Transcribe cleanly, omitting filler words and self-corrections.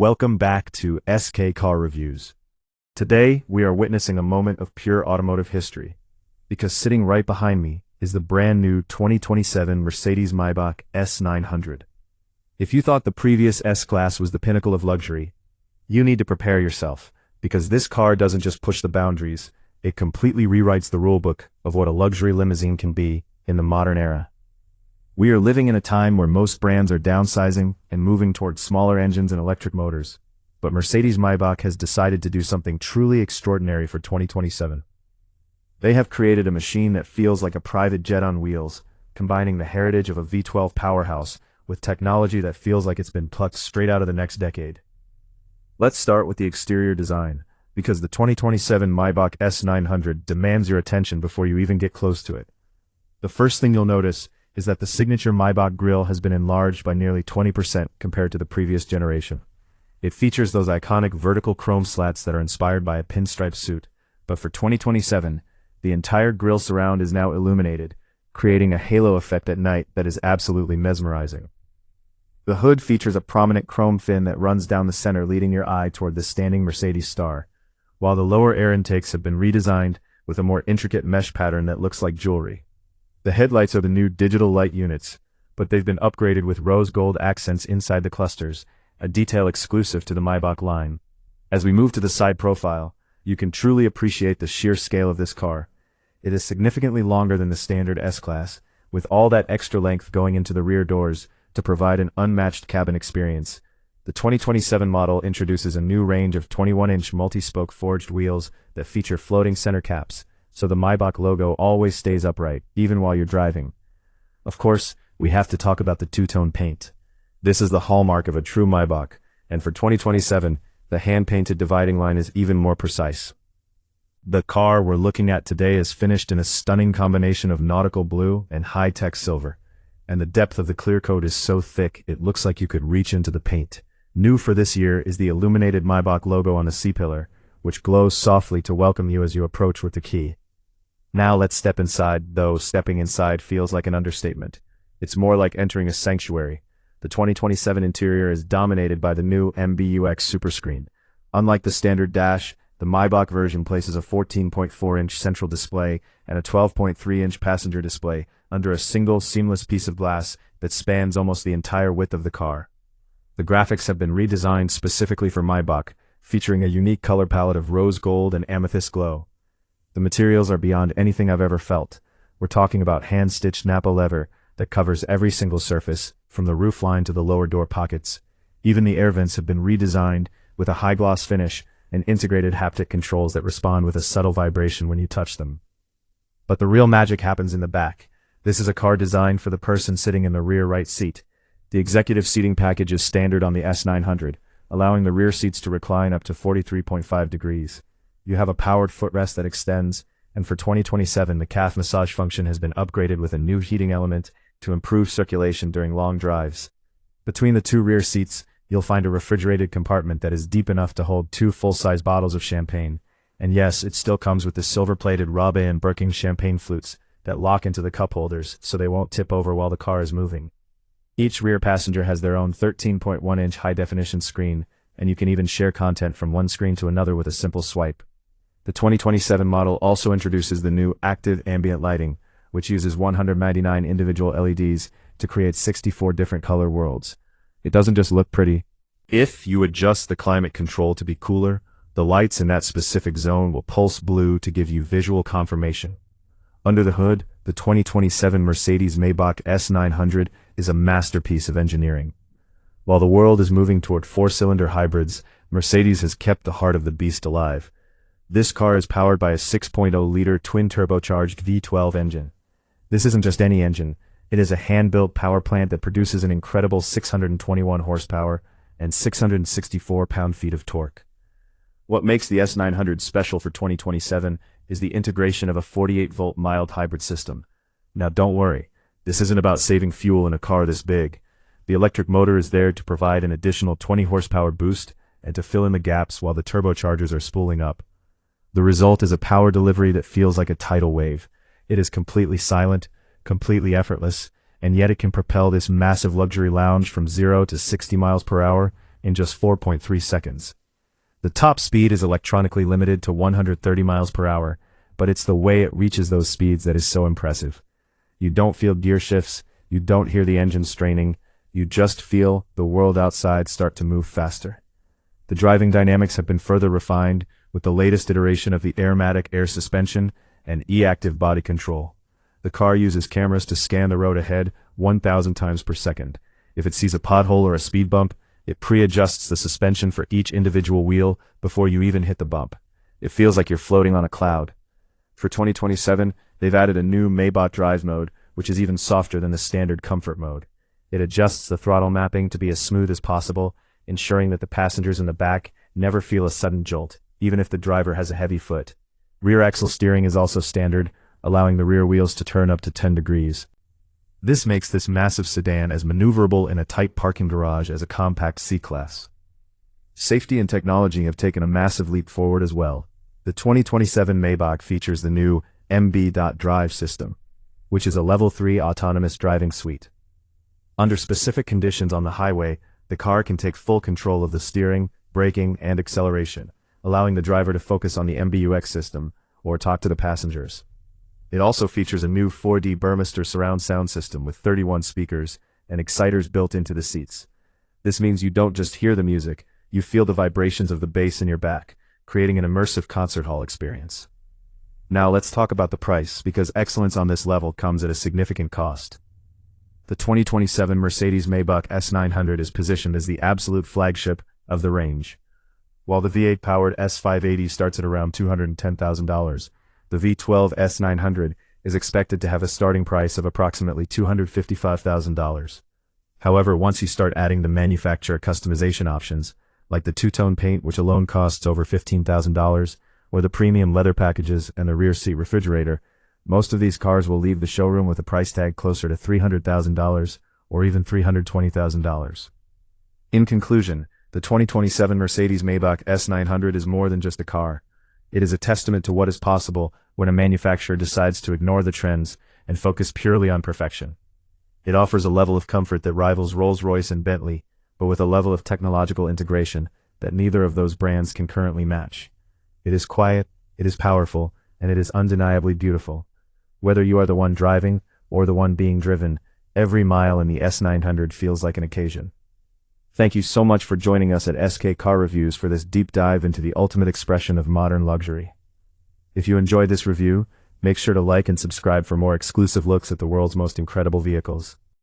Welcome back to SK Car Reviews. Today, we are witnessing a moment of pure automotive history, because sitting right behind me is the brand new 2027 Mercedes-Maybach S900. If you thought the previous S-Class was the pinnacle of luxury, you need to prepare yourself, because this car doesn't just push the boundaries, it completely rewrites the rulebook of what a luxury limousine can be in the modern era. We are living in a time where most brands are downsizing and moving towards smaller engines and electric motors, but Mercedes-Maybach has decided to do something truly extraordinary for 2027. They have created a machine that feels like a private jet on wheels, combining the heritage of a V12 powerhouse with technology that feels like it's been plucked straight out of the next decade. Let's start with the exterior design, because the 2027 Maybach S900 demands your attention before you even get close to it. The first thing you'll notice is that the signature Maybach grille has been enlarged by nearly 20% compared to the previous generation. It features those iconic vertical chrome slats that are inspired by a pinstripe suit, but for 2027, the entire grille surround is now illuminated, creating a halo effect at night that is absolutely mesmerizing. The hood features a prominent chrome fin that runs down the center, leading your eye toward the standing Mercedes star, while the lower air intakes have been redesigned with a more intricate mesh pattern that looks like jewelry. The headlights are the new digital light units, but they've been upgraded with rose gold accents inside the clusters, a detail exclusive to the Maybach line. As we move to the side profile, you can truly appreciate the sheer scale of this car. It is significantly longer than the standard S-Class, with all that extra length going into the rear doors to provide an unmatched cabin experience. The 2027 model introduces a new range of 21-inch multi-spoke forged wheels that feature floating center caps, so the Maybach logo always stays upright, even while you're driving. Of course, we have to talk about the two-tone paint. This is the hallmark of a true Maybach, and for 2027, the hand-painted dividing line is even more precise. The car we're looking at today is finished in a stunning combination of nautical blue and high-tech silver, and the depth of the clear coat is so thick it looks like you could reach into the paint. New for this year is the illuminated Maybach logo on the C-pillar, which glows softly to welcome you as you approach with the key. Now let's step inside, though stepping inside feels like an understatement. It's more like entering a sanctuary. The 2027 interior is dominated by the new MBUX Superscreen. Unlike the standard dash, the Maybach version places a 14.4-inch central display and a 12.3-inch passenger display under a single seamless piece of glass that spans almost the entire width of the car. The graphics have been redesigned specifically for Maybach, featuring a unique color palette of rose gold and amethyst glow. The materials are beyond anything I've ever felt. We're talking about hand-stitched Napa leather that covers every single surface, from the roofline to the lower door pockets. Even the air vents have been redesigned with a high-gloss finish and integrated haptic controls that respond with a subtle vibration when you touch them. But the real magic happens in the back. This is a car designed for the person sitting in the rear right seat. The executive seating package is standard on the S900, allowing the rear seats to recline up to 43.5 degrees. You have a powered footrest that extends, and for 2027 the calf massage function has been upgraded with a new heating element to improve circulation during long drives. Between the two rear seats, you'll find a refrigerated compartment that is deep enough to hold 2 full-size bottles of champagne. And yes, it still comes with the silver-plated Rabe and Birkin champagne flutes that lock into the cup holders so they won't tip over while the car is moving. Each rear passenger has their own 13.1-inch high-definition screen, and you can even share content from one screen to another with a simple swipe. The 2027 model also introduces the new active ambient lighting, which uses 199 individual LEDs to create 64 different color worlds. It doesn't just look pretty. If you adjust the climate control to be cooler, the lights in that specific zone will pulse blue to give you visual confirmation. Under the hood, the 2027 Mercedes-Maybach S900 is a masterpiece of engineering. While the world is moving toward 4-cylinder hybrids, Mercedes has kept the heart of the beast alive. This car is powered by a 6.0-liter twin-turbocharged V12 engine. This isn't just any engine. It is a hand-built power plant that produces an incredible 621 horsepower and 664 pound-feet of torque. What makes the S900 special for 2027 is the integration of a 48-volt mild hybrid system. Now don't worry, this isn't about saving fuel in a car this big. The electric motor is there to provide an additional 20 horsepower boost and to fill in the gaps while the turbochargers are spooling up. The result is a power delivery that feels like a tidal wave. It is completely silent, completely effortless, and yet it can propel this massive luxury lounge from 0 to 60 miles per hour in just 4.3 seconds. The top speed is electronically limited to 130 miles per hour, but it's the way it reaches those speeds that is so impressive. You don't feel gear shifts, you don't hear the engine straining, you just feel the world outside start to move faster. The driving dynamics have been further refined with the latest iteration of the Airmatic air suspension and e-active body control. The car uses cameras to scan the road ahead 1,000 times per second. If it sees a pothole or a speed bump, it pre-adjusts the suspension for each individual wheel before you even hit the bump. It feels like you're floating on a cloud. For 2027, they've added a new Maybach drive mode, which is even softer than the standard comfort mode. It adjusts the throttle mapping to be as smooth as possible, ensuring that the passengers in the back never feel a sudden jolt, even if the driver has a heavy foot. Rear axle steering is also standard, allowing the rear wheels to turn up to 10 degrees. This makes this massive sedan as maneuverable in a tight parking garage as a compact C-Class. Safety and technology have taken a massive leap forward as well. The 2027 Maybach features the new MB.Drive system, which is a Level 3 autonomous driving suite. Under specific conditions on the highway, the car can take full control of the steering, braking, and acceleration, allowing the driver to focus on the MBUX system or talk to the passengers. It also features a new 4D Burmester surround sound system with 31 speakers and exciters built into the seats. This means you don't just hear the music, you feel the vibrations of the bass in your back, creating an immersive concert hall experience. Now let's talk about the price, because excellence on this level comes at a significant cost. The 2027 Mercedes-Maybach S900 is positioned as the absolute flagship of the range. While the V8-powered S580 starts at around $210,000, the V12 S900 is expected to have a starting price of approximately $255,000. However, once you start adding the manufacturer customization options, like the two-tone paint which alone costs over $15,000, or the premium leather packages and the rear seat refrigerator, most of these cars will leave the showroom with a price tag closer to $300,000 or even $320,000. In conclusion, the 2027 Mercedes-Maybach S900 is more than just a car. It is a testament to what is possible when a manufacturer decides to ignore the trends and focus purely on perfection. It offers a level of comfort that rivals Rolls-Royce and Bentley, but with a level of technological integration that neither of those brands can currently match. It is quiet, it is powerful, and it is undeniably beautiful. Whether you are the one driving or the one being driven, every mile in the S900 feels like an occasion. Thank you so much for joining us at SK Car Reviews for this deep dive into the ultimate expression of modern luxury. If you enjoyed this review, make sure to like and subscribe for more exclusive looks at the world's most incredible vehicles.